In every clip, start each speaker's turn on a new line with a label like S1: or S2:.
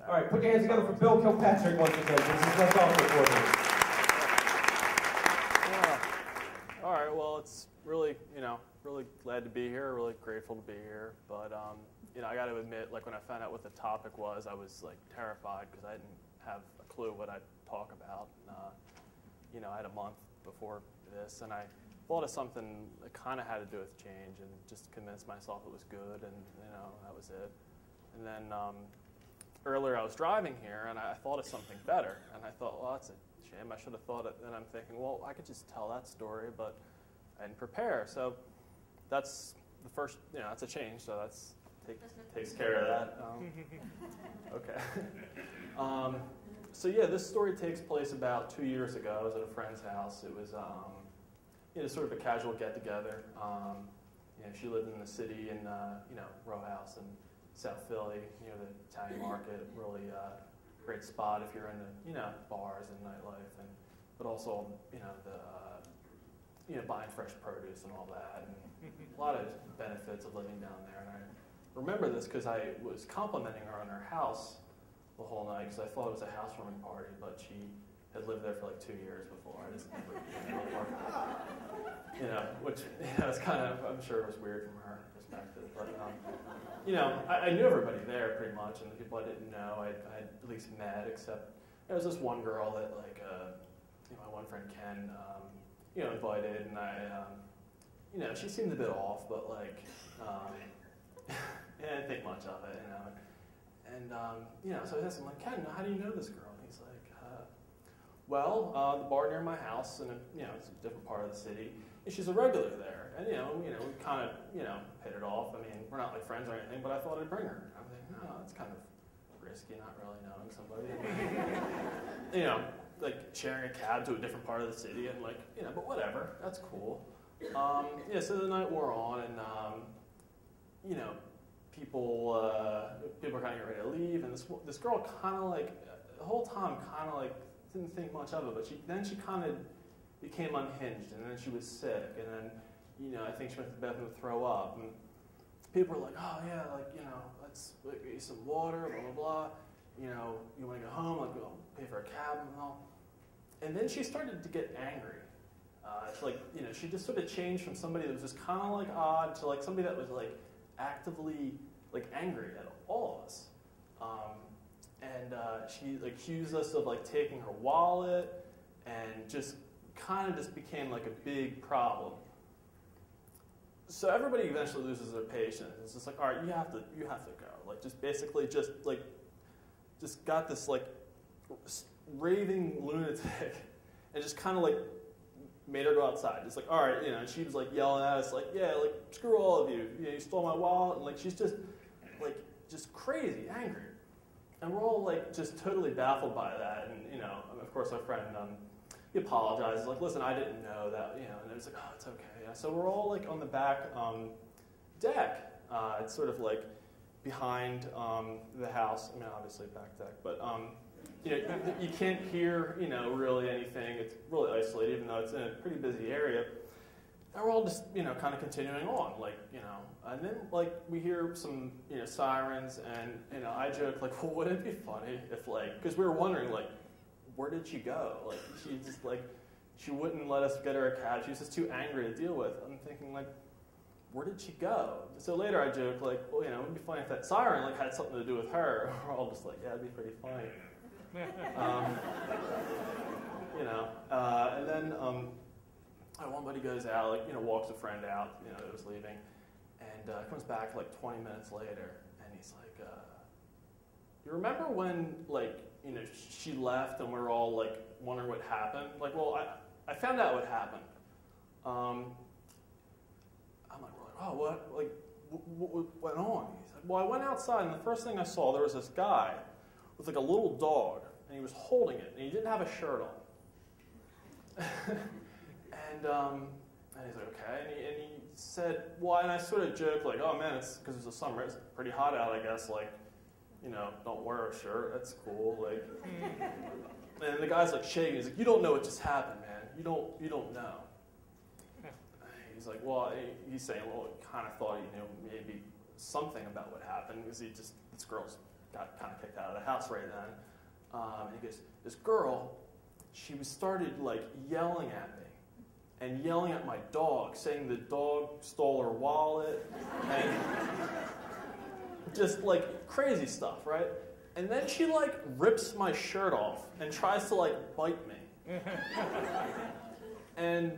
S1: All right, put your hands together for Bill Kilpatrick once again. Let's all for him.
S2: Yeah. All right. Well, it's really, really glad to be here. Really grateful to be here. But I got to admit, like when I found out what the topic was, I was like terrified because I didn't have a clue what I'd talk about. I had a month before this, and I thought of something that kind of had to do with change, and just convinced myself it was good, and that was it. And then earlier I was driving here, and I thought of something better, and I thought, well, that's a shame. I should have thought it. And I'm thinking, well, I could just tell that story, but I didn't prepare. So that's the first, that's a change. So that's takes care of that. Okay. So yeah, this story takes place about 2 years ago. I was at a friend's house. It was sort of a casual get-together. She lived in the city in row house in South Philly near the Italian market. Really great spot if you're into bars and nightlife, but also buying fresh produce and all that, and a lot of benefits of living down there. And I remember this because I was complimenting her on her house the whole night because I thought it was a housewarming party, but she had lived there for like 2 years before. I just never, which it's kind of, I'm sure it was weird from her perspective, but I knew everybody there pretty much, and the people I didn't know, I had at least met, except there was this one girl that my one friend Ken, invited, and I, she seemed a bit off, but I didn't think much of it, And so I asked him, like, Ken, how do you know this girl? And he's like, the bar near my house, and it's a different part of the city, and she's a regular there. And we kind of hit it off. I mean, we're not like friends or anything, but I thought I'd bring her. I'm thinking, oh, that's kind of risky, not really knowing somebody. Like sharing a cab to a different part of the city, and but whatever, that's cool. So the night wore on, and people were kind of getting ready to leave, and this girl kind of the whole time didn't think much of it, but then she kind of became unhinged, and then she was sick, and then I think she went to the bathroom to throw up, and people were like, oh yeah, let's get you some water, blah blah blah, you want to go home, we'll pay for a cab and all. And then she started to get angry. She just sort of changed from somebody that was just kind of odd to somebody that was actively angry at all of us. She accused us of taking her wallet, and just became a big problem. So everybody eventually loses their patience. It's just all right, you have to go. Just got this raving lunatic, and just kind of made her go outside. Just all right, and she was yelling at us screw all of you. You stole my wallet, and she's just just crazy, angry. And we're all just totally baffled by that. And of course our friend he apologizes, listen, I didn't know that, and it was oh, it's okay. Yeah. So we're all on the back deck. It's sort of behind the house. I mean, obviously back deck, but you can't hear really anything. It's really isolated, even though it's in a pretty busy area. And we're all just kind of continuing on, and then we hear some sirens, and I joke well, wouldn't it be funny if because we were wondering where did she go? She just she wouldn't let us get her a cab. She was just too angry to deal with. I'm thinking where did she go? So later I joke well, it would be funny if that siren had something to do with her. We're all just yeah, it'd be pretty funny. And then one buddy goes out, walks a friend out, that was leaving, and comes back 20 minutes later, and he's you remember when she left and we were all wondering what happened? Well, I found out what happened. I'm oh, what went on? He's well, I went outside, and the first thing I saw, there was this guy with a little dog, and he was holding it, and he didn't have a shirt on. And he's okay, and he said, well, and I sort of joked oh man, it's because it's the summer, it's pretty hot out, I guess, don't wear a shirt, that's cool, and the guy's shaking, he's you don't know what just happened, man, you don't know. He's well, he's saying, well, he kind of thought he knew maybe something about what happened, because this girl's got kind of kicked out of the house right then. And he goes, this girl, she started like yelling at me and yelling at my dog, saying the dog stole her wallet and just like crazy stuff, right? And then she like rips my shirt off and tries to like bite me. And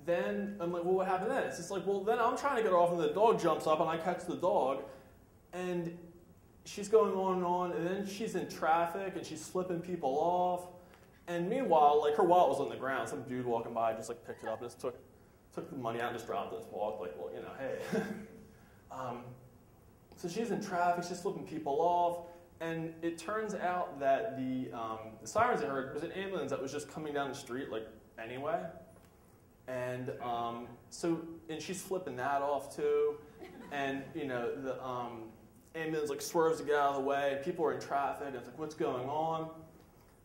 S2: then I'm like, well, what happened then? It's just like, well, then I'm trying to get her off and the dog jumps up and I catch the dog and she's going on and then she's in traffic and she's flipping people off. And meanwhile, like her wallet was on the ground. Some dude walking by just like picked it up and just took the money out and just dropped it and walked like, well, you know, hey. So she's in traffic, she's flipping people off. And it turns out that the sirens I heard was an ambulance that was just coming down the street like anyway. And and she's flipping that off too. And you know, the ambulance like swerves to get out of the way, and people are in traffic, and it's like, what's going on?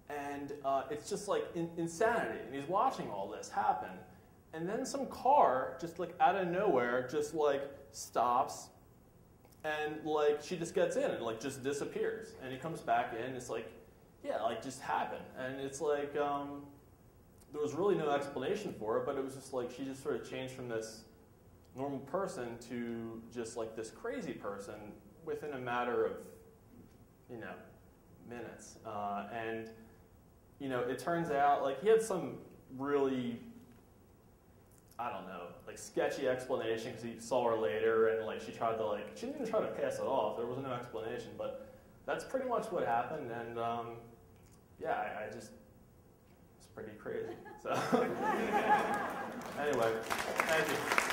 S2: And it's just like insanity. And he's watching all this happen. And then some car just like out of nowhere just like stops. And like she just gets in and like just disappears. And he comes back in. It's like, yeah, like just happened. And it's like there was really no explanation for it, but it was just like she just sort of changed from this normal person to just like this crazy person within a matter of, you know, minutes. And you know, it turns out like he had some really, I don't know, like sketchy explanation because he saw her later and like she didn't even try to pass it off. There was no explanation, but that's pretty much what happened. And yeah, it's pretty crazy. So anyway, thank you.